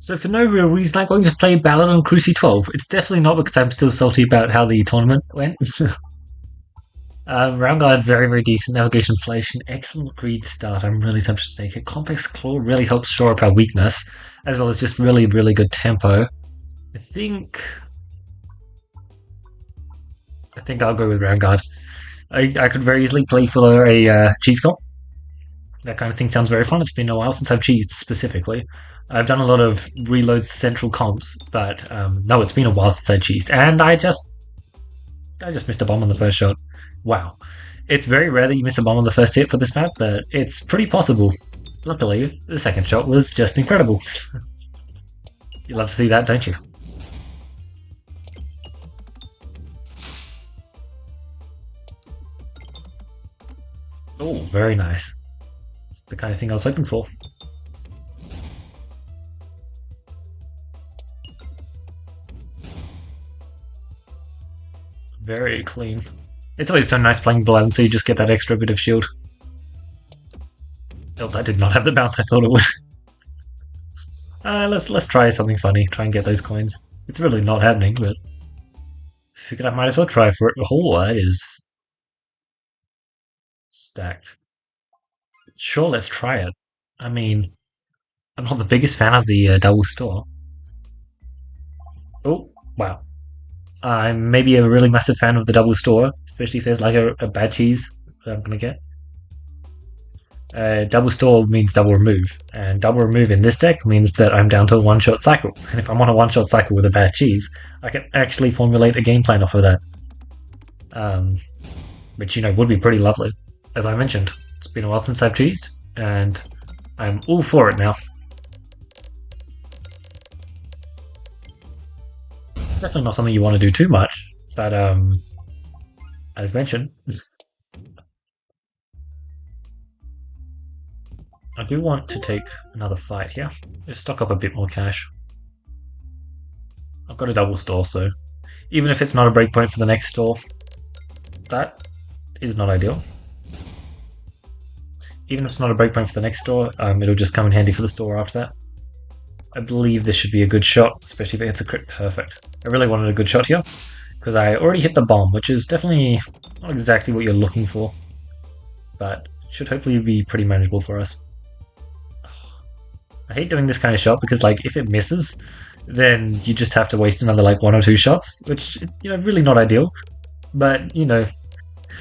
So for no real reason, I'm going to play Ballad on Cruci 12. It's definitely not because I'm still salty about how the tournament went. Round guard, very, very decent. Navigation inflation, excellent greed start. I'm really tempted to take it. Complex claw really helps shore up our weakness, as well as just really, really good tempo. I think I'll go with round guard. I could very easily play for a cheese comp. That kind of thing sounds very fun. It's been a while since I've cheesed specifically. I've done a lot of reload central comps, but no, it's been a while since I cheesed, and I just missed a bomb on the first shot. Wow. It's very rare that you miss a bomb on the first hit for this map, but it's pretty possible. Luckily, the second shot was just incredible. You love to see that, don't you? Oh, very nice. It's the kind of thing I was hoping for. Very clean. It's always so nice playing Blood, so you just get that extra bit of shield. Oh, that did not have the bounce I thought it would. Let's try something funny. Try and get those coins. It's really not happening, but figured I might as well try for it. Oh, that is stacked. Sure, let's try it. I mean, I'm not the biggest fan of the double store. Oh, wow. I'm maybe a really massive fan of the double store, especially if there's like a bad cheese that I'm gonna get. Double store means double remove, and double remove in this deck means that I'm down to a one-shot cycle. And if I'm on a one-shot cycle with a bad cheese, I can actually formulate a game plan off of that. Which, would be pretty lovely. As I mentioned, it's been a while since I've cheesed, and I'm all for it now. It's definitely not something you want to do too much, but as mentioned, I do want to take another fight here. Just stock up a bit more cash. I've got a double store, so even if it's not a breakpoint for the next store, that is not ideal. Even if it's not a breakpoint for the next store, it'll just come in handy for the store after that. I believe this should be a good shot, especially if it hits a crit. Perfect. I really wanted a good shot here, because I already hit the bomb, which is definitely not exactly what you're looking for, but should hopefully be pretty manageable for us. I hate doing this kind of shot because, if it misses, then you just have to waste another, one or two shots, which, really not ideal. But,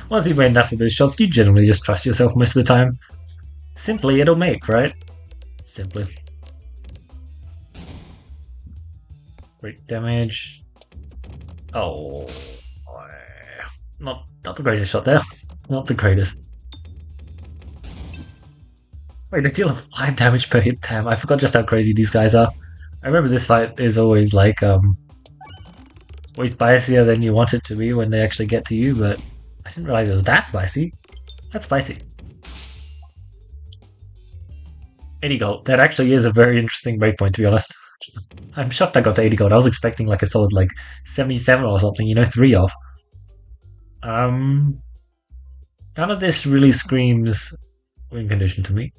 once you've made enough of those shots, you generally just trust yourself most of the time. Simply, it'll make, right? Simply. Great damage. Oh. Not the greatest shot there. Not the greatest. Wait, a deal of 5 damage per hit. Damn, I forgot just how crazy these guys are. I remember this fight is always way spicier than you want it to be when they actually get to you, but I didn't realize it was that spicy. That's spicy. 80 gold. That actually is a very interesting breakpoint, to be honest. I'm shocked I got to 80 gold. I was expecting a solid 77 or something, 3 off. None of this really screams win condition to me.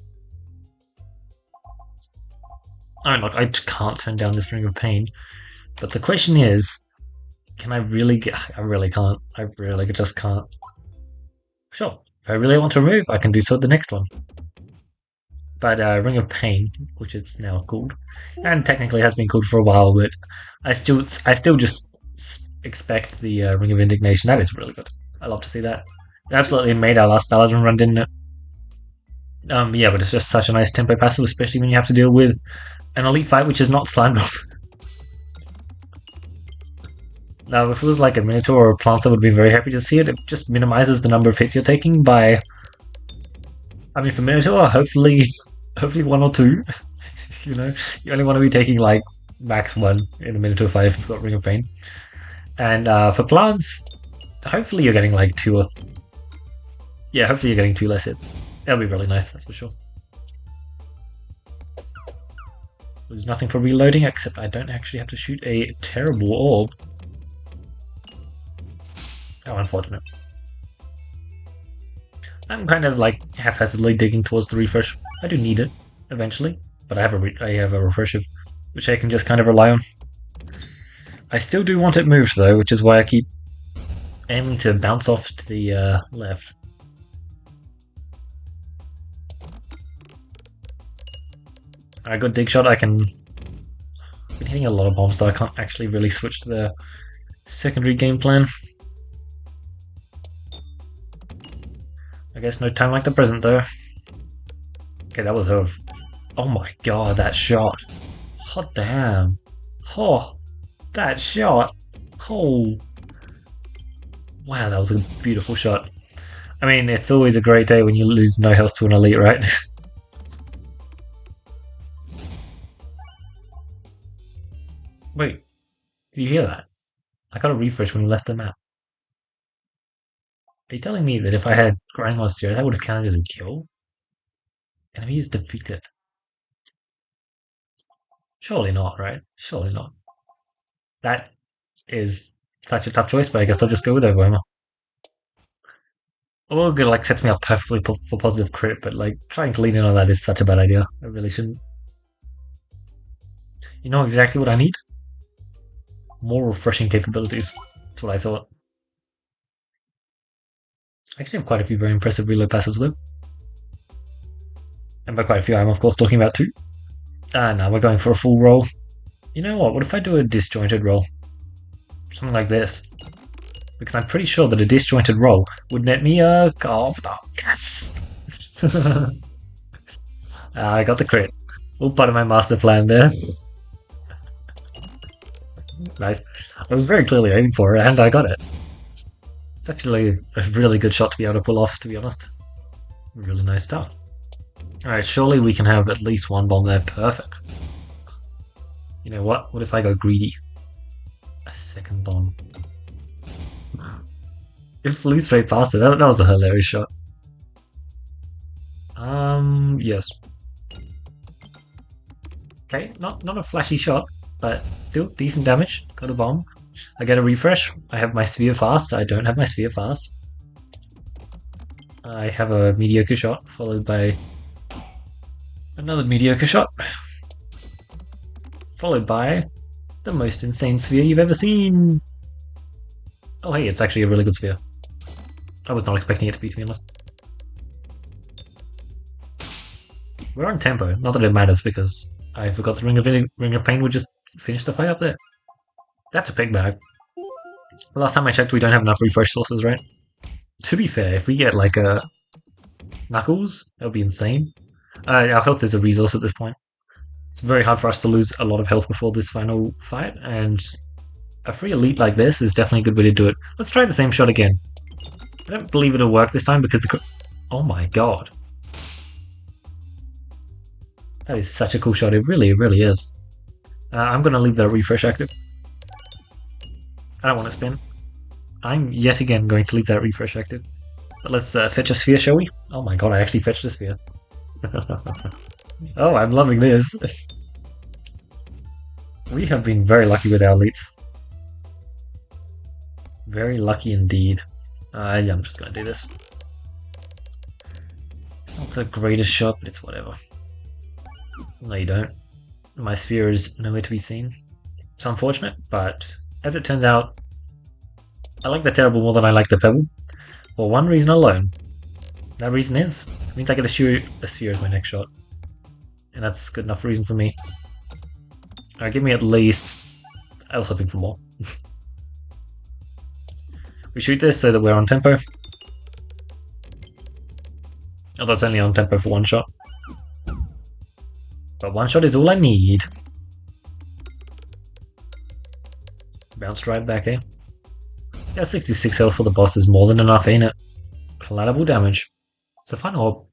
I mean, look, I can't turn down this Ring of Pain, but the question is, can I really get... I really can't. I really just can't. Sure, if I really want to remove, I can do so at the next one. But Ring of Pain, which it's now called, and technically has been called for a while, but I still just expect the Ring of Indignation. That is really good. I love to see that. It absolutely made our last Paladin run, didn't it? Yeah, but it's just such a nice tempo passive, especially when you have to deal with an elite fight which is not slimed off. Now, if it was like a Minotaur or a Planter, I would be very happy to see it. It just minimizes the number of hits you're taking by... I mean, for Minotaur, hopefully 1 or 2. You only want to be taking max 1 in a Minotaur fight if you've got Ring of Pain. And for plants, hopefully you're getting 2 or... Yeah, hopefully you're getting 2 less hits. That'll be really nice, that's for sure. There's nothing for reloading, except I don't actually have to shoot a terrible orb. How unfortunate. I'm kind of haphazardly digging towards the refresh. I do need it eventually, but I have a refresh of which I can just kind of rely on. I still do want it moved though, which is why I keep aiming to bounce off to the left. Alright, good dig shot. I can... I've been hitting a lot of bombs though, I can't actually really switch to the secondary game plan. I guess no time like the present though. Okay, that was her. Oh my god, that shot. Hot damn. Oh, that shot. Oh. Wow, that was a beautiful shot. I mean, it's always a great day when you lose no health to an elite, right? Wait, did you hear that? I got a refresh when you left the map. Are you telling me that if I had Grand Monster, that would have counted as a kill? Enemy is defeated. Surely not, right? Surely not. That is such a tough choice, but I guess I'll just go with Overwhelmer. Or it like sets me up perfectly for positive crit, but like trying to lead in on that is such a bad idea. I really shouldn't. You know exactly what I need? More refreshing capabilities. That's what I thought. I actually have quite a few very impressive reload passives though. And by quite a few, I'm of course talking about 2. No, we're going for a full roll. You know what if I do a disjointed roll? Something like this. Because I'm pretty sure that a disjointed roll would net me a... Oh, yes! I got the crit. All part of my master plan there. Nice. I was very clearly aiming for it, and I got it. It's actually a really good shot to be able to pull off, to be honest. Really nice stuff. Alright, surely we can have at least one bomb there. Perfect. You know what? What if I go greedy? A second bomb. It flew straight past it. That was a hilarious shot. Yes. Okay, not a flashy shot, but still decent damage. Got a bomb. I get a refresh. I have my sphere fast. I don't have my sphere fast. I have a mediocre shot, followed by another mediocre shot. Followed by the most insane sphere you've ever seen. Oh hey, it's actually a really good sphere. I was not expecting it to be honest. We're on tempo, not that it matters because I forgot the Ring of Pain would just finish the fight up there. That's a pig bag. The last time I checked we don't have enough refresh sources, right? To be fair, if we get like a Knuckles, that would be insane. Our health is a resource at this point. It's very hard for us to lose a lot of health before this final fight, and a free elite like this is definitely a good way to do it. Let's try the same shot again. I don't believe it'll work this time because the... Oh my god. That is such a cool shot, it really is. I'm going to leave the refresh active. I don't want to spin. I'm yet again going to leave that refresh active. But let's fetch a sphere, shall we? Oh my god, I actually fetched a sphere. Oh, I'm loving this. We have been very lucky with our elites. Very lucky indeed. Yeah, I'm just going to do this. It's not the greatest shot, but it's whatever. No, you don't. My sphere is nowhere to be seen. It's unfortunate, but as it turns out, I like the terrible more than I like the pebble. For one reason alone. That reason is, it means I get a sphere as my next shot. And that's good enough reason for me. Alright, give me at least... I was hoping for more. We shoot this so that we're on tempo. Oh, that's only on tempo for one shot. But one shot is all I need. Bounced right back, eh? Yeah, 66 health for the boss is more than enough, ain't it? Collateral damage. It's a fun orb.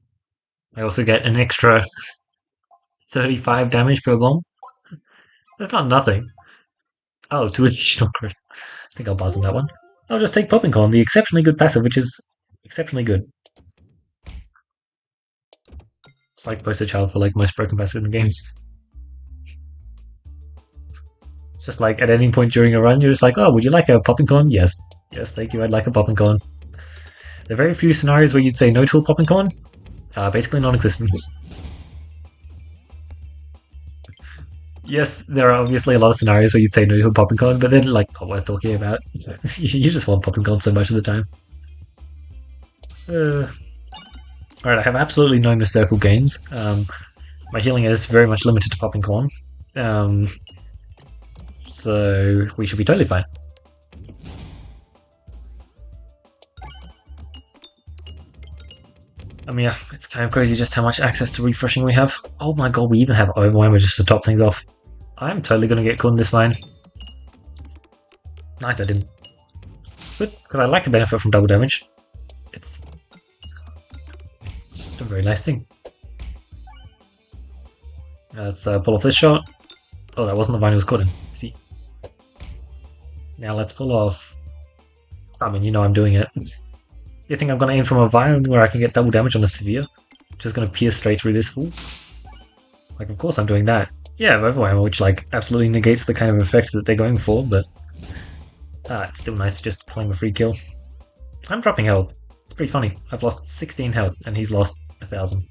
I also get an extra 35 damage per bomb. That's not nothing. Oh, 2 additional crit. I think I'll buzz on that one. I'll just take Popping Corn, the exceptionally good passive, which is exceptionally good. It's like poster child for like most broken passive in the game. It's just like at any point during a run, you're just like, oh, would you like a Popping Corn? Yes. Yes, thank you, I'd like a Popping Corn. There are very few scenarios where you'd say no to a Popping Corn. Basically non-existent. Yes, there are obviously a lot of scenarios where you'd say no to a popping con, but then like not worth talking about. You just want popping con so much of the time. Uh, Alright, I have absolutely no miss circle gains. My healing is very much limited to popping con. Um, so we should be totally fine. I mean, yeah, it's kind of crazy just how much access to refreshing we have. Oh my god, we even have overwhelmer just to top things off. I'm totally gonna get caught in this vine. Nice, I didn't. Good, because I like to benefit from double damage. It's just a very nice thing. Let's pull off this shot. Oh, that wasn't the vine he was caught in. See? Now let's pull off... I mean, you know I'm doing it. You think I'm going to aim from a vine where I can get double damage on a severe? Just going to pierce straight through this fool? Like, of course I'm doing that. Yeah, overwhelm, which, like, absolutely negates the kind of effect that they're going for, but... it's still nice just playing a free kill. I'm dropping health. It's pretty funny. I've lost 16 health, and he's lost 1,000.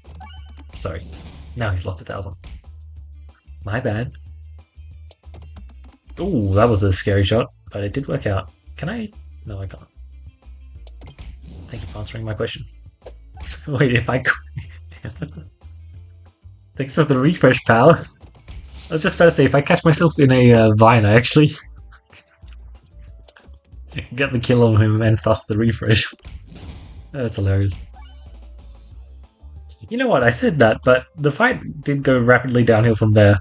Sorry. Now he's lost 1,000. My bad. Ooh, that was a scary shot, but it did work out. Can I? No, I can't. Thank you for answering my question. Wait, if I Thanks for the refresh, pal. I was just about to say, if I catch myself in a vine, I actually get the kill on him and thus the refresh. That's hilarious. You know what, I said that, but the fight did go rapidly downhill from there.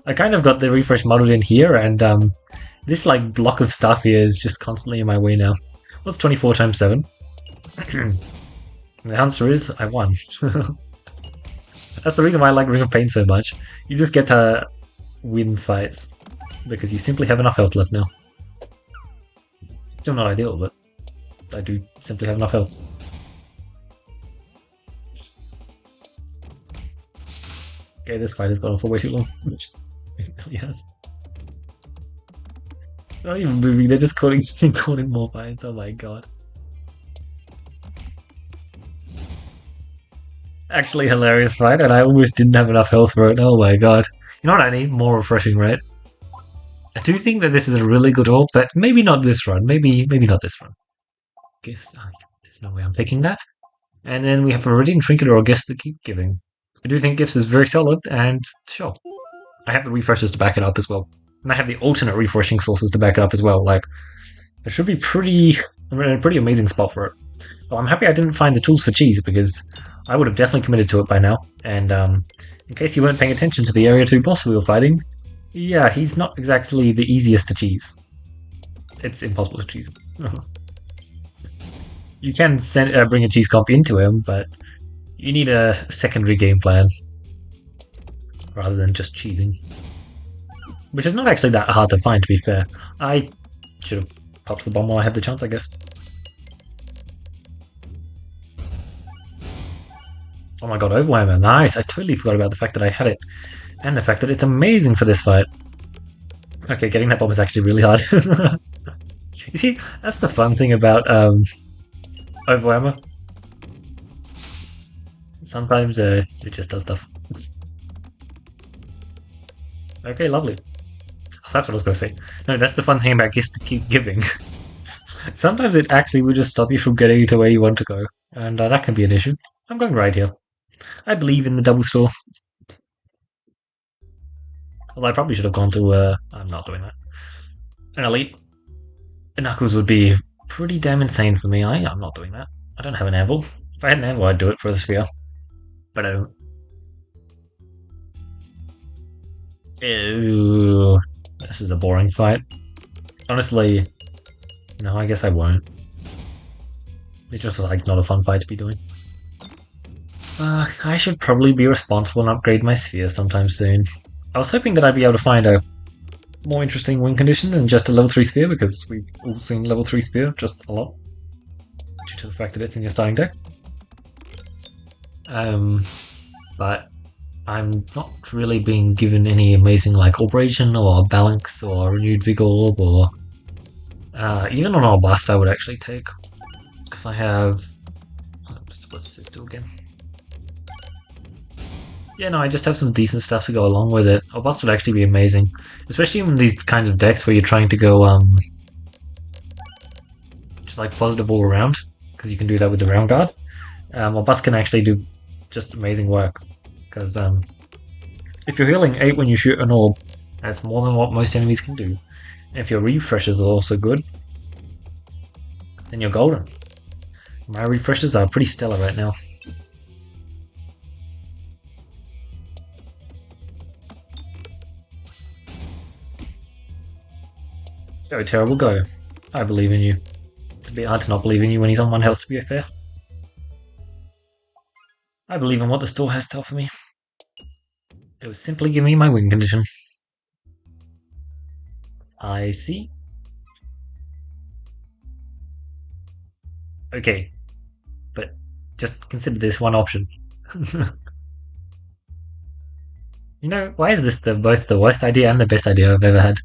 I kind of got the refresh modeled in here, and this like block of stuff here is just constantly in my way now. What's 24 times 7? The answer is, I won. That's the reason why I like Ring of Pain so much. You just get to win fights, because you simply have enough health left now. Still not ideal, but I do simply have enough health. Okay, this fight has gone on for way too long. Yes. They're not even moving, they're just calling more vines, oh my god. Actually hilarious fight, and I almost didn't have enough health for it, oh my god. You know what I need? More refreshing, right? I do think that this is a really good ult, but maybe not this run. Maybe not this run. Guess there's no way I'm taking that. And then we have a Meridian Trinket or a Guess that keep giving. I do think Gifts is very solid, and sure. I have the refreshers to back it up as well. And I have the alternate refreshing sources to back it up as well. Like, it should be a pretty amazing spot for it. So I'm happy I didn't find the tools for cheese, because I would have definitely committed to it by now. And in case you weren't paying attention to the Area 2 boss we were fighting, yeah, he's not exactly the easiest to cheese. It's impossible to cheese him. You can bring a cheese comp into him, but you need a secondary game plan rather than just cheesing. Which is not actually that hard to find, to be fair. I should have popped the bomb while I had the chance, I guess. Oh my god, Overwhelmer, nice! I totally forgot about the fact that I had it. And the fact that it's amazing for this fight. Okay, getting that bomb is actually really hard. You see, that's the fun thing about Overwhelmer. Sometimes it just does stuff. Okay, lovely. Oh, that's what I was going to say. No, that's the fun thing about gifts to keep giving. Sometimes it actually will just stop you from getting to where you want to go. And that can be an issue. I'm going right here. I believe in the double store. Although I probably should have gone to, I'm not doing that. An elite. Knuckles would be pretty damn insane for me. I'm not doing that. I don't have an anvil. If I had an anvil, I'd do it for the sphere. But I don't. Ew. This is a boring fight. Honestly, no, I guess I won't. It's just like not a fun fight to be doing. I should probably be responsible and upgrade my sphere sometime soon. I was hoping that I'd be able to find a more interesting win condition than just a level 3 sphere, because we've all seen level 3 sphere just a lot, due to the fact that it's in your starting deck. But I'm not really being given any amazing like Operation or Balance or Renewed Vigor Orb or even on our Blast I would actually take, because I have... What's this do again? Yeah, no, I just have some decent stuff to go along with it. A boss would actually be amazing, especially in these kinds of decks where you're trying to go just like positive all around, because you can do that with the round guard. A bus can actually do just amazing work, because if you're healing 8 when you shoot an orb, that's more than what most enemies can do. If your refreshes are also good, then you're golden. My refreshes are pretty stellar right now. Go, terrible, go. I believe in you. It's a bit hard to not believe in you when he's on 1 health, to be fair. I believe in what the store has to offer me. It was simply give me my win condition. I see. Okay, but just consider this one option. You know, why is this both the worst idea and the best idea I've ever had?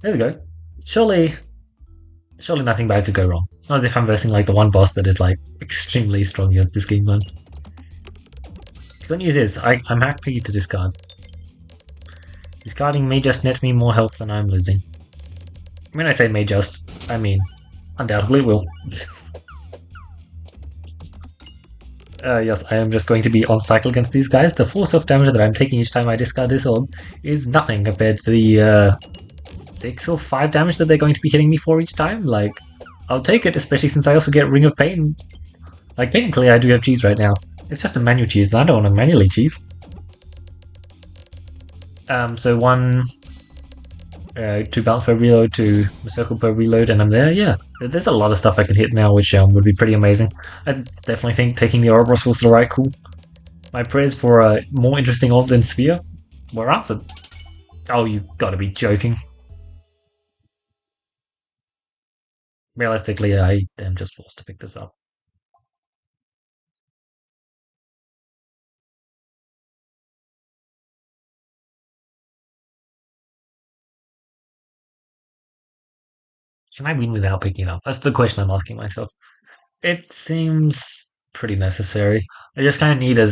There we go. Surely nothing bad could go wrong. It's not as if I'm versing like the one boss that is like extremely strong against this game plan. The good news is, I'm happy to discard. Discarding may just net me more health than I'm losing. When I say may just, I mean undoubtedly will. Yes, I am just going to be on cycle against these guys. The full self-damage that I'm taking each time I discard this orb is nothing compared to the 6 or 5 damage that they're going to be hitting me for each time. Like, I'll take it, especially since I also get Ring of Pain. Like, technically I do have cheese right now. It's just a manual cheese, and I don't want to manually cheese. So 2 bounce per reload, 2 circle per reload, and I'm there. Yeah, there's a lot of stuff I can hit now, which would be pretty amazing. I definitely think taking the Oroboros was the right call. My prayers for a more interesting orb than Sphere were answered. Oh, you gotta be joking. Realistically, I am just forced to pick this up. Can I win without picking it up? That's the question I'm asking myself. It seems pretty necessary. I just kind of need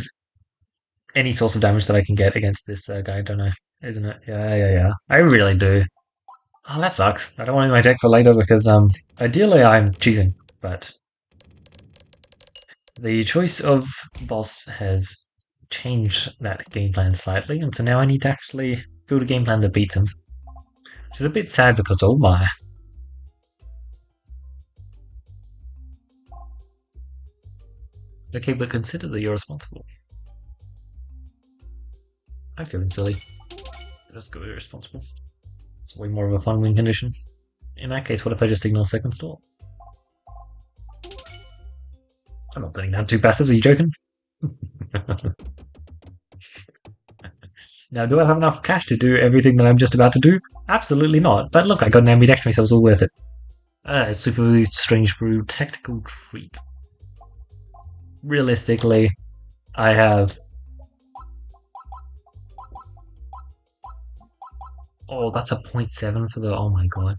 any source of damage that I can get against this guy, don't I? Isn't it? Yeah. I really do. Oh, that sucks. I don't want it in my deck for later because, ideally I'm cheating, but the choice of boss has changed that game plan slightly, and so now I need to actually build a game plan that beats him. Which is a bit sad because, oh my. Okay, but consider that you're responsible. I'm feeling silly. Let's go irresponsible. It's way more of a fun win condition. In that case, what if I just ignore second stall? I'm not putting down 2 passives, are you joking? Now, do I have enough cash to do everything that I'm just about to do? Absolutely not. But look, I got an ambidextrous, so it was all worth it. Super Strange Brew, Tactical Treat. Realistically, I have... Oh, that's a 0.7 for the... Oh my god.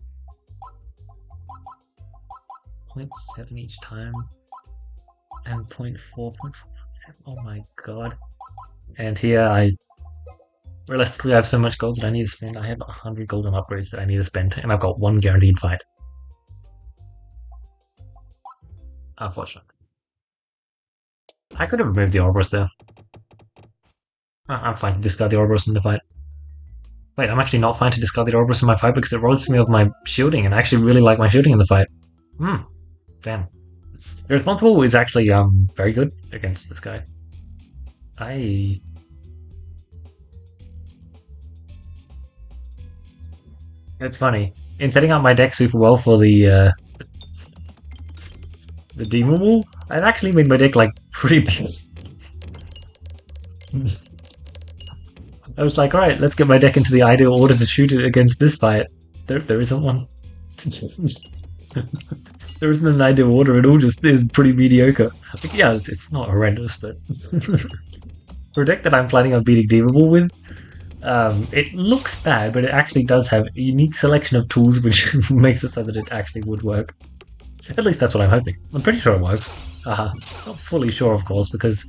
0.7 each time. And 0.4. Oh my god. And here realistically, I have so much gold that I need to spend. I have 100 golden upgrades that I need to spend, and I've got 1 guaranteed fight. Unfortunate. I could have removed the Oroboros there. I'm fine to discard the Oroboros in the fight. Wait, I'm actually not fine to discard the Oroboros in my fight because it robs me of my shielding, and I actually really like my shielding in the fight. Damn. Irresponsiball is actually very good against this guy. It's funny. In setting up my deck super well for the Demon Wall, I've actually made my deck like pretty bad. I was like, alright, let's get my deck into the ideal order to shoot it against this fight. There isn't one. There isn't an ideal order, it all just is pretty mediocre. Like, yeah, it's not horrendous, but for a deck that I'm planning on beating Demonable with, it looks bad, but it actually does have a unique selection of tools which makes it so that it actually would work. At least that's what I'm hoping. I'm pretty sure it works. Not fully sure, of course, because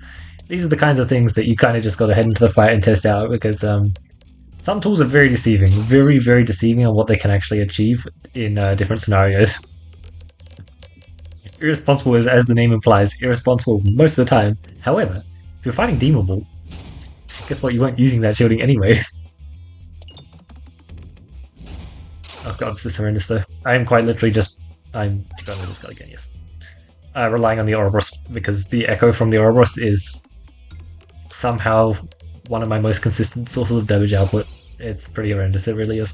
These are the kinds of things that you kind of just got to head into the fight and test out because some tools are very deceiving, very, very deceiving on what they can actually achieve in different scenarios. Irresponsible is, as the name implies, irresponsible most of the time. However, if you're fighting deemable, guess what? You weren't using that shielding anyway. Oh god, this is horrendous though. I am quite literally just... I'm going to this guy again, yes. Relying on the Oroboros because the echo from the Oroboros is somehow one of my most consistent sources of damage output. It's pretty horrendous, it really is.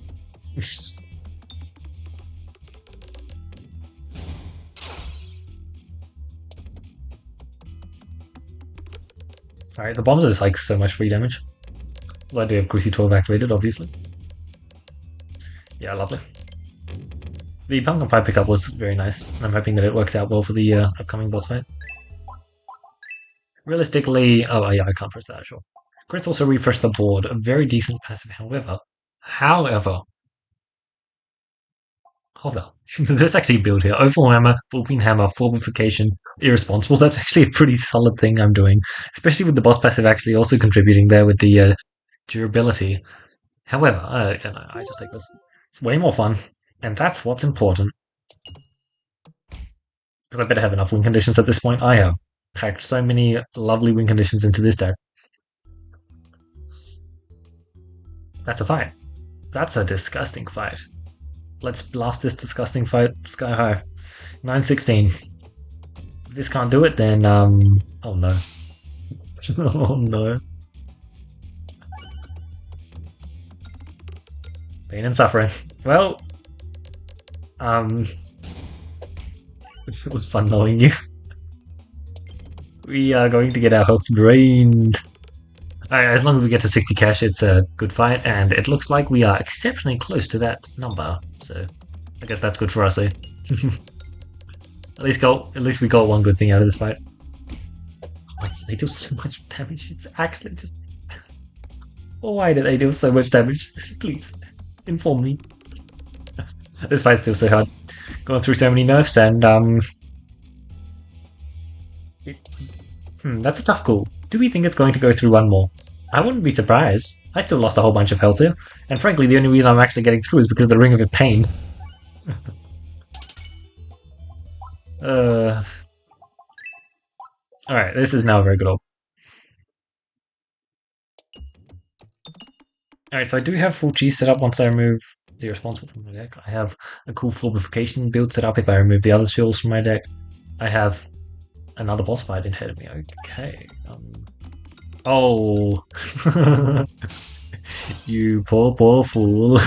Alright, the bombs are just like so much free damage. Well, I do have Greasy 12 activated, obviously. Yeah, lovely. The Pumpkin Pie pickup was very nice. I'm hoping that it works out well for the upcoming boss fight. Realistically, oh yeah, I can't press that, sure. Crits also refresh the board, a very decent passive, however, there's actually a build here. Overall Hammer, Full-Beam Hammer, Fortification, Irresponsible. That's actually a pretty solid thing I'm doing, especially with the boss passive actually also contributing there with the durability. However, I don't know, I just take this. It's way more fun, and that's what's important. Because I better have enough win conditions at this point. I have packed so many lovely win conditions into this deck. That's a fight. That's a disgusting fight. Let's blast this disgusting fight sky high. 916. If this can't do it, then oh no. Oh no. Pain and suffering. Well, it was fun knowing you. We are going to get our health drained. As long as we get to 60 cash, it's a good fight, and it looks like we are exceptionally close to that number. So, I guess that's good for us, eh? At least we got one good thing out of this fight. Oh my, they deal so much damage. It's actually just. Why do they deal so much damage? Please inform me. This fight's still so hard. Going through so many nerfs, and that's a tough call. Do we think it's going to go through one more? I wouldn't be surprised. I still lost a whole bunch of health here, and frankly, the only reason I'm actually getting through is because of the Ring of Pain. Alright, this is now a very good orb. Alright, so I do have full G set up once I remove the Irresponsible from my deck. I have a cool Fortification build set up if I remove the other skills from my deck. I have another boss fight ahead of me. Okay. Oh. You poor, poor fool.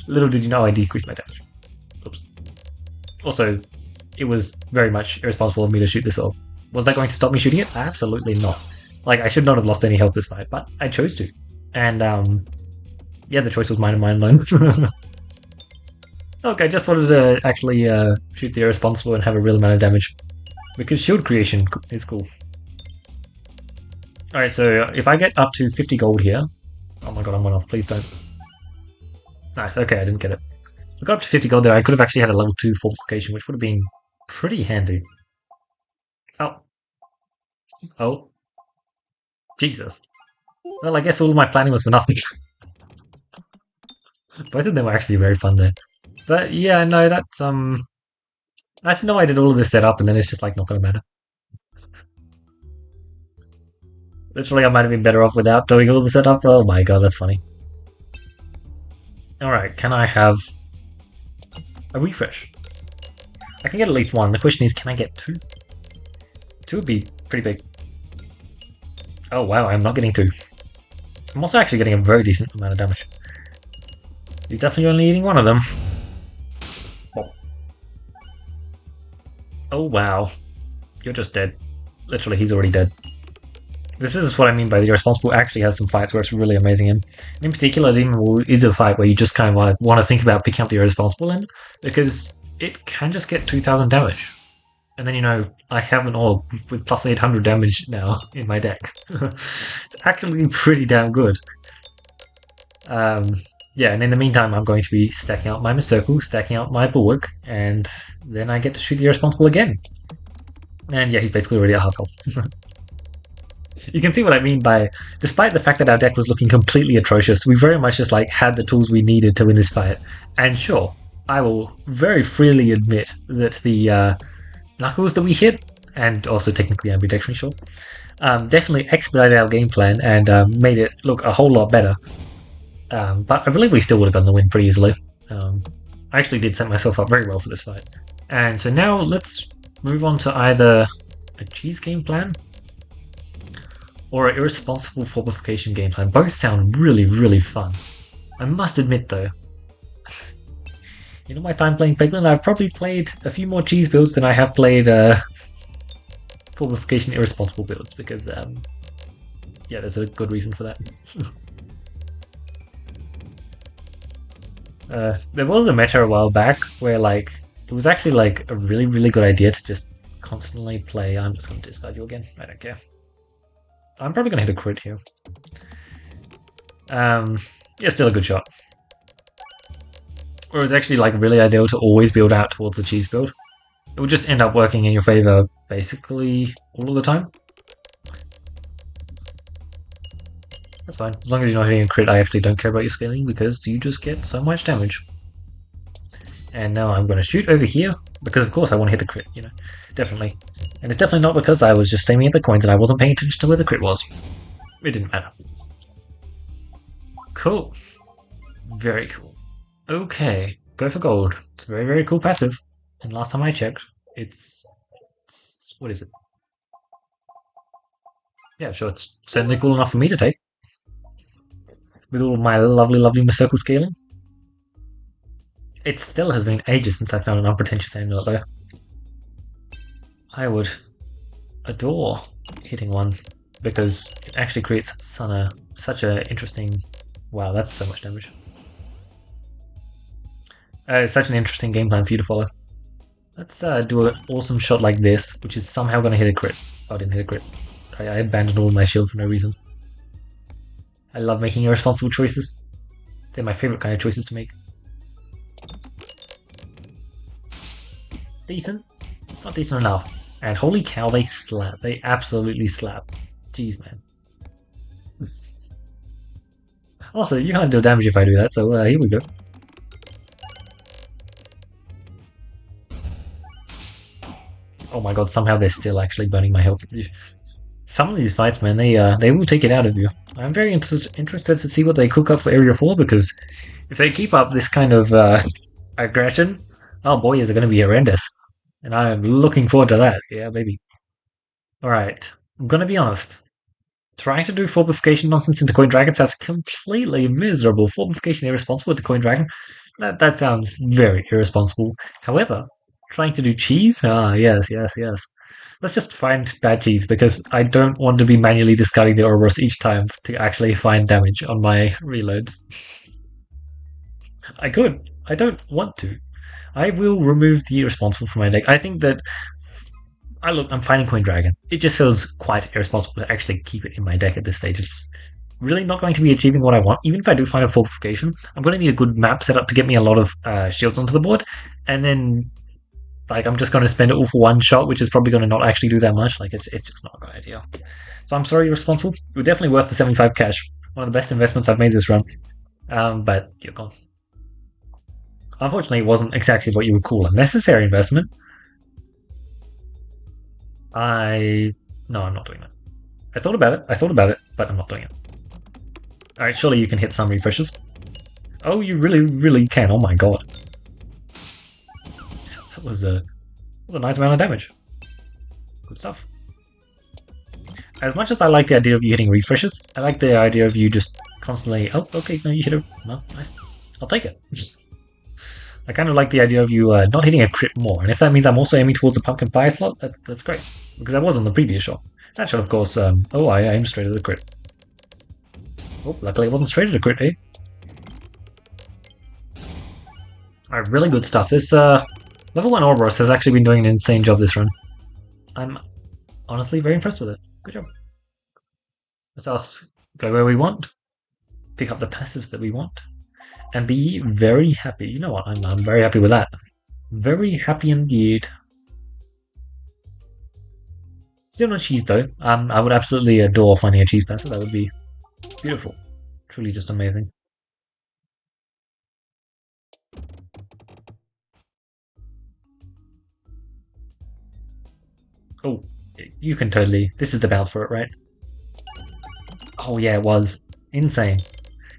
Little did you know I decreased my damage. Oops. Also, it was very much irresponsible of me to shoot this orb. Was that going to stop me shooting it? Absolutely not. Like, I should not have lost any health this fight, but I chose to. And, yeah, the choice was mine and mine alone. Okay, I just wanted to actually shoot the Irresponsible and have a real amount of damage. Because shield creation is cool. Alright, so if I get up to 50 gold here... Oh my god, I'm one off, please don't. Nice, okay, I didn't get it. If I got up to 50 gold there, I could have actually had a level 2 fortification, which would have been pretty handy. Oh. Oh. Jesus. Well, I guess all of my planning was for nothing. Both of them were actually very fun there. But yeah, no, that's I just know I did all of this setup and then it's just like not gonna matter. Literally, I might have been better off without doing all the setup. Oh my god, that's funny. Alright, can I have a refresh? I can get at least one. The question is, can I get two? Two would be pretty big. Oh wow, I'm not getting two. I'm also actually getting a very decent amount of damage. He's definitely only eating one of them. Oh, oh wow. You're just dead. Literally, he's already dead. This is what I mean by the Irresponsible actually has some fights where it's really amazing in. And in particular, Demon is a fight where you just kind of want to think about picking up the Irresponsible in, because it can just get 2000 damage. And then, you know, I have an orb with plus 800 damage now in my deck. It's actually pretty damn good. Yeah, and in the meantime, I'm going to be stacking out my Circle, stacking out my Ballwark, and then I get to shoot the Irresponsible again. And yeah, he's basically already at half health. You can see what I mean by, despite the fact that our deck was looking completely atrocious, we very much just like had the tools we needed to win this fight. And sure, I will very freely admit that the knuckles that we hit, and also technically ambidextrous, sure, definitely expedited our game plan and made it look a whole lot better. But I believe we still would have gotten the win pretty easily. I actually did set myself up very well for this fight. And so now let's move on to either a cheese game plan or an irresponsible fortification game plan. Both sound really, really fun. I must admit though, my time playing Peglin, I've probably played a few more cheese builds than I have played fortification irresponsible builds because, yeah, there's a good reason for that. There was a meta a while back where like it was actually like a really, really good idea to just constantly play. I'm just going to discard you again. I don't care. I'm probably going to hit a crit here. Yeah, still a good shot. Or it was actually like really ideal to always build out towards the cheese build. It would just end up working in your favor basically all of the time. That's fine. As long as you're not hitting a crit, I actually don't care about your scaling because you just get so much damage. And now I'm going to shoot over here because of course I want to hit the crit, definitely. And it's definitely not because I was just aiming at the coins and I wasn't paying attention to where the crit was. It didn't matter. Cool. Very cool. Okay, go for gold. It's a very, very cool passive. And last time I checked, it's what is it? Yeah, sure, it's certainly cool enough for me to take. With all of my lovely, lovely circle scaling. It still has been ages since I found an unpretentious amulet though. I would adore hitting one because it actually creates such an interesting... Wow, that's so much damage. It's such an interesting game plan for you to follow. Let's do an awesome shot like this, which is somehow going to hit a crit. Oh, I didn't hit a crit. I abandoned all my shield for no reason. I love making irresponsible choices. They're my favorite kind of choices to make. Decent. Not decent enough. And holy cow, they slap. They absolutely slap. Jeez, man. Also, you can't do damage if I do that, so here we go. Oh my god, somehow they're still actually burning my health. Some of these fights, man, they will take it out of you. I'm very interested to see what they cook up for Area 4, because if they keep up this kind of aggression, oh boy, is it going to be horrendous. And I'm looking forward to that. Yeah, baby. Alright, I'm going to be honest. Trying to do fortification nonsense into Coin Dragon sounds completely miserable. Fortification irresponsible into Coin Dragon? That sounds very irresponsible. However, trying to do cheese? Ah, yes. Let's just find bad cheese, because I don't want to be manually discarding the Oroboros each time to actually find damage on my reloads. I could. I don't want to. I will remove the irresponsible from my deck. I think that... I'm finding Coin Dragon. It just feels quite irresponsible to actually keep it in my deck at this stage. It's really not going to be achieving what I want. Even if I do find a fortification, I'm going to need a good map set up to get me a lot of shields onto the board, and then I'm just going to spend it all for one shot, which is probably going to not actually do that much. It's just not a good idea. So I'm sorry, irresponsible. You're definitely worth the 75 cash. One of the best investments I've made this run. But you're gone. Unfortunately, it wasn't exactly what you would call a necessary investment. No, I'm not doing that. I thought about it, but I'm not doing it. Alright, surely you can hit some refreshes. Oh, you really, really can. Oh my god. That was a nice amount of damage. Good stuff. As much as I like the idea of you hitting refreshes, I like the idea of you just constantly... Oh, okay, no, you hit it. No, nice. I'll take it. I kind of like the idea of you not hitting a crit more, and if that means I'm also aiming towards a pumpkin pie slot, that's great. Because I was on the previous shot. That shot, of course, I aimed straight at the crit. Oh, luckily it wasn't straight at a crit, eh? Alright, really good stuff. This, level 1 Oroboros has actually been doing an insane job this run. I'm honestly very impressed with it. Good job. Let us go where we want, pick up the passives that we want, and be very happy. You know what? I'm very happy with that. Very happy indeed. Still not cheese though. I would absolutely adore finding a cheese passive. That would be beautiful. Truly just amazing. Oh, you can totally. This is the bounce for it, right? Oh yeah, it was insane.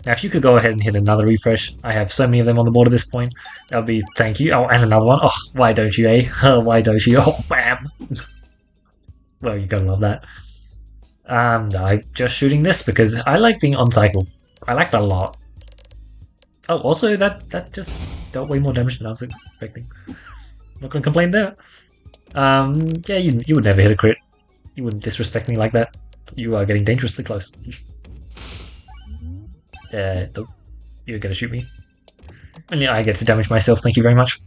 Now, if you could go ahead and hit another refresh, I have so many of them on the board at this point. That would be thank you. Oh, and another one. Oh, why don't you, eh? Why don't you? Oh, bam. Well, you gotta love that. I'm just shooting this because I like being on cycle. I like that a lot. Oh, also that just dealt way more damage than I was expecting. Not gonna complain there. Yeah, you would never hit a crit. You wouldn't disrespect me like that. You are getting dangerously close. Nope. You're gonna shoot me. And yeah, I get to damage myself, thank you very much.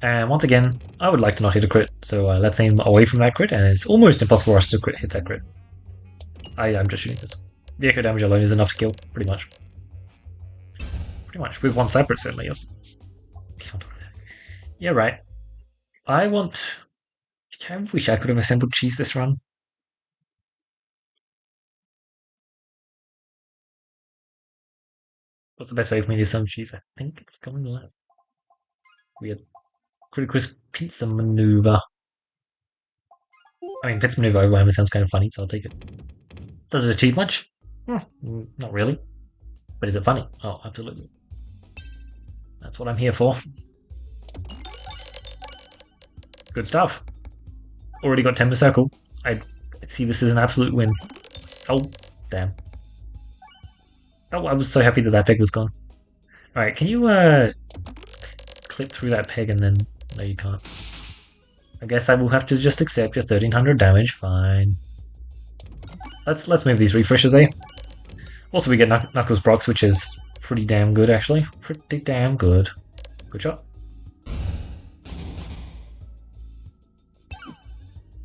And once again, I would like to not hit a crit, so let's aim away from that crit, and it's almost impossible for us to hit that crit. I'm just shooting this. The echo damage alone is enough to kill, pretty much. Pretty much, with one separate certainly, yes. Yeah, right. I wish I could have assembled cheese this run. What's the best way for me to assemble cheese? I think it's going left. Weird. Critical pizza maneuver. I mean, pizza maneuver overwhelmer sounds kind of funny, so I'll take it. Does it achieve much? Not really. But is it funny? Oh, absolutely. That's what I'm here for. Good stuff. Already got 10 per circle. I see this as an absolute win. Oh, damn. Oh, I was so happy that that peg was gone. Alright, can you clip through that peg and then... No, you can't. I guess I will have to just accept your 1300 damage. Fine. Let's move these refreshes, eh? Also, we get Knuckles Brox, which is pretty damn good, actually. Pretty damn good. Good shot.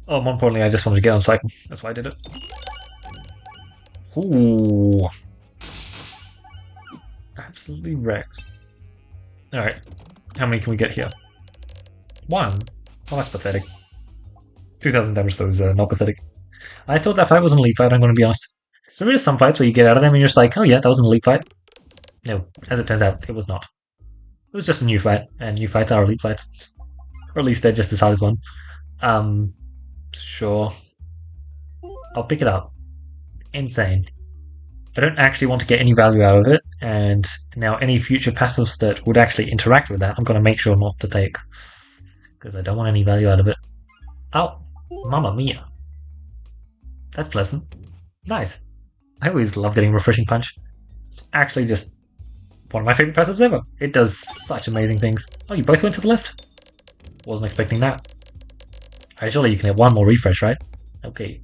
Oh, more importantly, I just wanted to get on cycle. That's why I did it. Ooh. Absolutely wrecked. Alright. How many can we get here? One. Oh, that's pathetic. 2000 damage, though, is not pathetic. I thought that fight was an elite fight, I'm going to be honest. There are some fights where you get out of them and you're just like, oh yeah, that was an elite fight. No, as it turns out, it was not. It was just a new fight, and new fights are elite fights. Or at least they're just as hard as one. Sure. I'll pick it up. Insane. I don't actually want to get any value out of it, and now any future passives that would actually interact with that, I'm going to make sure not to take. Because I don't want any value out of it. Oh, mamma mia. That's pleasant. Nice. I always love getting Refreshing Punch. It's actually just one of my favorite passives ever. It does such amazing things. Oh, you both went to the left? Wasn't expecting that. Alright, surely you can hit one more refresh, right? Okay.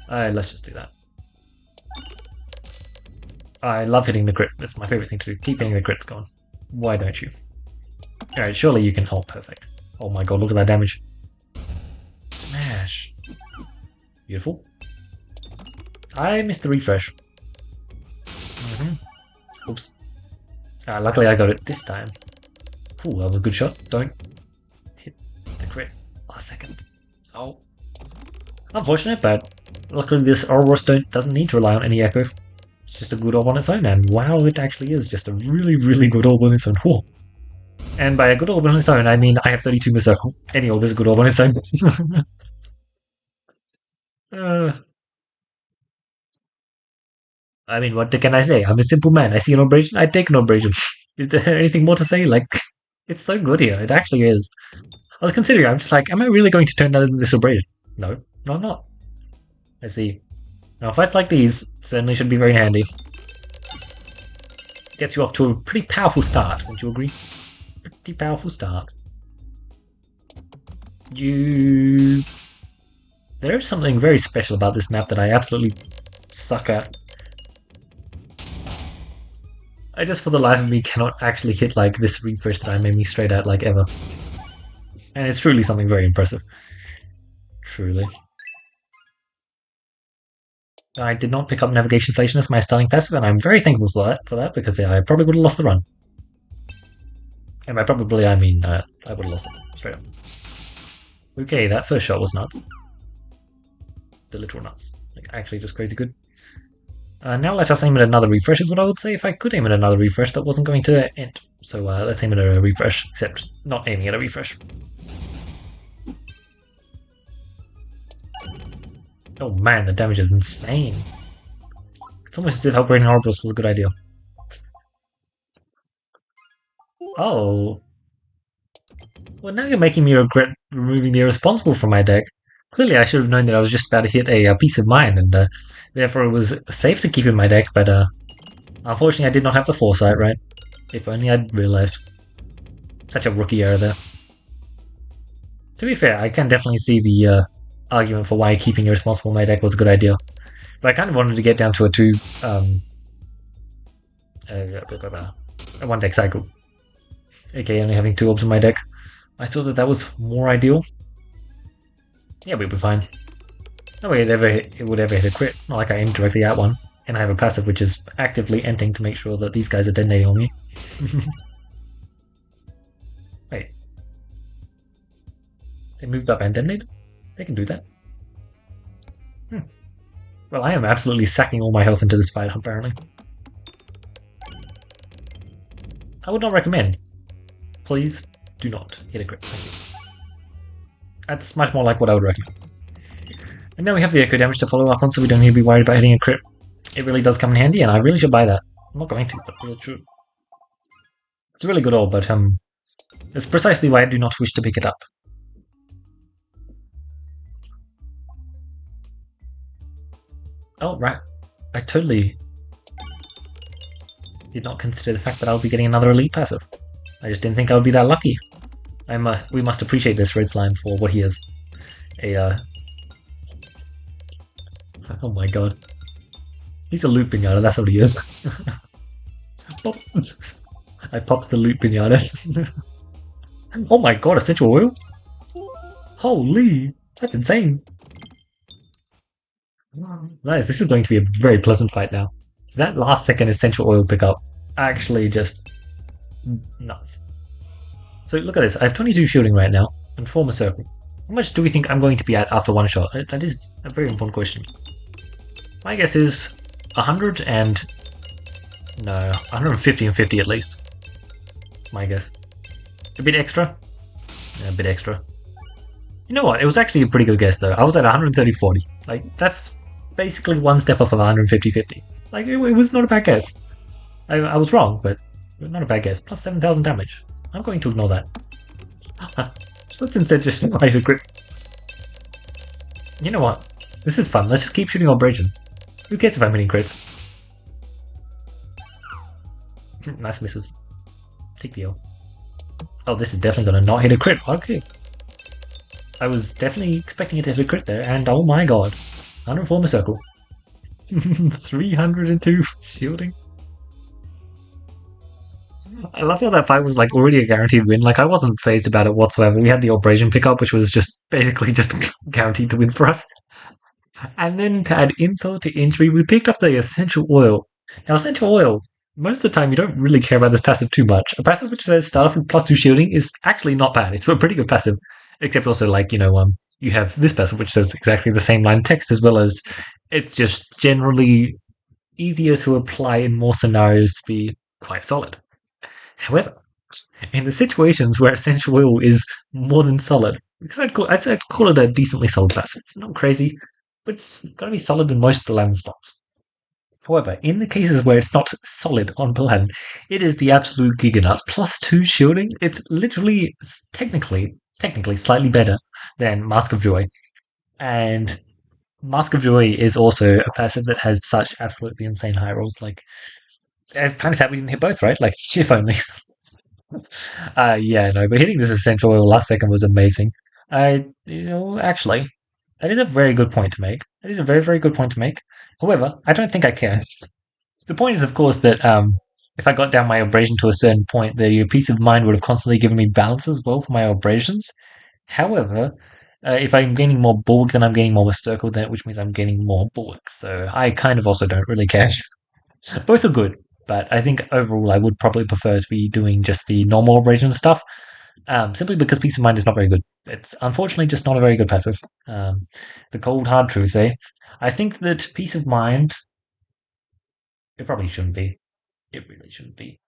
Let's just do that. I love hitting the crit. That's my favorite thing to do. Keep hitting the crits going. Why don't you? Alright, surely you can... Oh, perfect. Oh my god, look at that damage. Smash. Beautiful. I missed the refresh. Oops. Luckily I got it this time. Ooh, that was a good shot. Don't hit the crit last second. Oh. Unfortunate, but luckily this Oroboros doesn't need to rely on any echo. It's just a good orb on its own, and wow, it actually is just a really, really good orb on its own. Whoa. And by a good orb on its own, I mean I have 32 per circle. Any orb is a good orb on its own. I mean, what can I say? I'm a simple man. I see an abrasion, I take an abrasion. Is there anything more to say? Like, it's so good here. It actually is. I was considering, I'm just like, am I really going to turn down this abrasion? No, I'm not. I see. Now, fights like these certainly should be very handy. Gets you off to a pretty powerful start, wouldn't you agree? Pretty powerful start. There is something very special about this map that I absolutely suck at. I just, for the life of me, cannot actually hit like this refresh that I made me straight at like ever. And it's truly something very impressive. Truly. I did not pick up Navigation Inflation as my starting passive, and I'm very thankful for that because I probably would have lost the run. And by probably, I mean I would have lost it straight up. Okay, that first shot was nuts. The literal nuts. Like, actually just crazy good. Now let us aim at another refresh is what I would say if I could aim at another refresh that wasn't going to end. So let's aim at a refresh, except not aiming at a refresh. Oh man, the damage is insane. It's almost as if upgrading Oroboros was a good idea. Oh. Well, now you're making me regret removing the Irresponsiball from my deck. Clearly, I should have known that I was just about to hit a Peace of Mind, and therefore it was safe to keep in my deck, but unfortunately I did not have the foresight, right? If only I'd realized. Such a rookie error there. To be fair, I can definitely see the argument for why keeping Irresponsiball in my deck was a good idea. But I kind of wanted to get down to a one deck cycle. Okay, only having 2 orbs in my deck. I thought that was more ideal. Yeah, we'd be fine. No way it would ever hit a crit. It's not like I aim directly at one. And I have a passive which is actively ending to make sure that these guys are detonating on me. Wait. They moved up and detonated? They can do that. Well, I am absolutely sacking all my health into this fight, apparently. I would not recommend. Please do not hit a crit. Thank you. That's much more like what I would recommend. And now we have the echo damage to follow up on, so we don't need to be worried about hitting a crit. It really does come in handy, and I really should buy that. I'm not going to, but really should. It's a really good orb, but it's precisely why I do not wish to pick it up. Oh, right. I totally did not consider the fact that I'll be getting another elite passive. I just didn't think I would be that lucky. We must appreciate this red slime for what he is. Oh my god. He's a loot pinata, that's what he is. I popped the loot pinata. Oh my god, essential oil? Holy, that's insane. Nice, this is going to be a very pleasant fight now. That last second essential oil pickup, actually just nuts. So look at this, I have 22 shielding right now, and form a circle. How much do we think I'm going to be at after one shot? That is a very important question. My guess is 100 and... no, 150 and 50 at least. That's my guess. A bit extra? Yeah, a bit extra. You know what, it was actually a pretty good guess though. I was at 130-40. Like, that's basically one step off of 150-50. Like, it was not a bad guess. I was wrong, but not a bad guess. Plus 7,000 damage. I'm going to ignore that. So let's instead just try to grip. You know what? This is fun. Let's just keep shooting Abrasion. Who cares if I'm hitting crits? Nice misses. Take the L. Oh, this is definitely going to not hit a crit. Okay. I was definitely expecting it to hit a crit there, and oh my god. 104 a circle. 302 shielding. I love how that fight was like already a guaranteed win. Like I wasn't phased about it whatsoever. We had the Abrasion pickup, which was just basically just guaranteed to win for us. And then to add insult to injury, we picked up the essential oil. Now essential oil, most of the time you don't really care about this passive too much. A passive which says start off with +2 shielding is actually not bad. It's a pretty good passive. Except also like, you have this passive which says exactly the same line text as well as it's just generally easier to apply in more scenarios to be quite solid. However, in the situations where essential oil is more than solid, because I'd call it a decently solid passive. It's not crazy, but it's got to be solid in most Paladin spots. However, in the cases where it's not solid on Paladin, it is the absolute giganuts. +2 shielding, it's literally, technically slightly better than Mask of Joy. And Mask of Joy is also a passive that has such absolutely insane high rolls. Like, it's kind of sad we didn't hit both, right? Like, if only. Yeah, no, but hitting this essential oil last second was amazing. Actually, that is a very good point to make. That is a very, very good point to make. However, I don't think I care. The point is, of course, that if I got down my abrasion to a certain point, the peace of mind would have constantly given me balance as well for my abrasions. However, if I'm gaining more Bulwark, then I'm gaining more Circle, which means I'm gaining more Bulwark. So I kind of also don't really care. Both are good. But I think overall, I would probably prefer to be doing just the normal abrasion stuff, simply because peace of mind is not very good. It's unfortunately just not a very good passive. The cold hard truth, eh? I think that peace of mind. It probably shouldn't be. It really shouldn't be.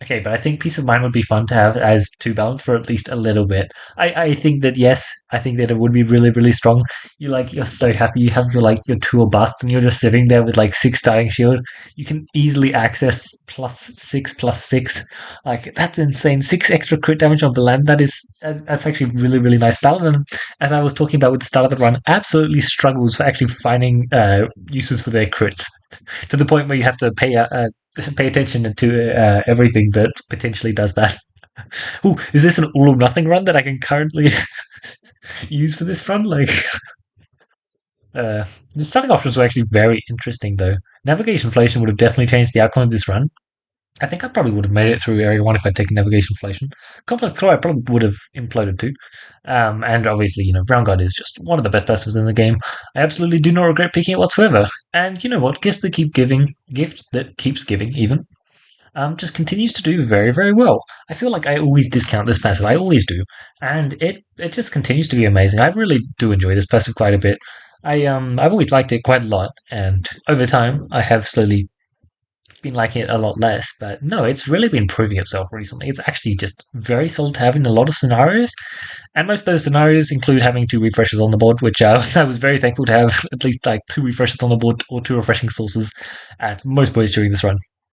Okay, but I think peace of mind would be fun to have as two balance for at least a little bit. I think that yes, I think that it would be really, really strong. You're so happy you have your two busts and you're just sitting there with like six starting shield. You can easily access plus six. Like that's insane. Six extra crit damage on Belan. That's actually really, really nice. Baladin, as I was talking about with the start of the run, absolutely struggles for actually finding uses for their crits to the point where you have to pay attention to everything that potentially does that. Ooh, is this an all or nothing run that I can currently use for this run? Uh, the starting options were actually very interesting, though. Navigation inflation would have definitely changed the outcome of this run. I think I probably would have made it through Area 1 if I'd taken navigation inflation. Complex Chloride probably would have imploded too. And obviously, Brown Guard is just one of the best passives in the game. I absolutely do not regret picking it whatsoever. And you know what? Gift that keeps giving, even, just continues to do very, very well. I feel like I always discount this passive. I always do, and it just continues to be amazing. I really do enjoy this passive quite a bit. I've always liked it quite a lot, and over time I have slowly been liking it a lot less. But no, it's really been proving itself recently. It's actually just very solid to have in a lot of scenarios, and most of those scenarios include having two refreshers on the board, which I was very thankful to have at least like two refreshers on the board or two refreshing sources at most points during this run.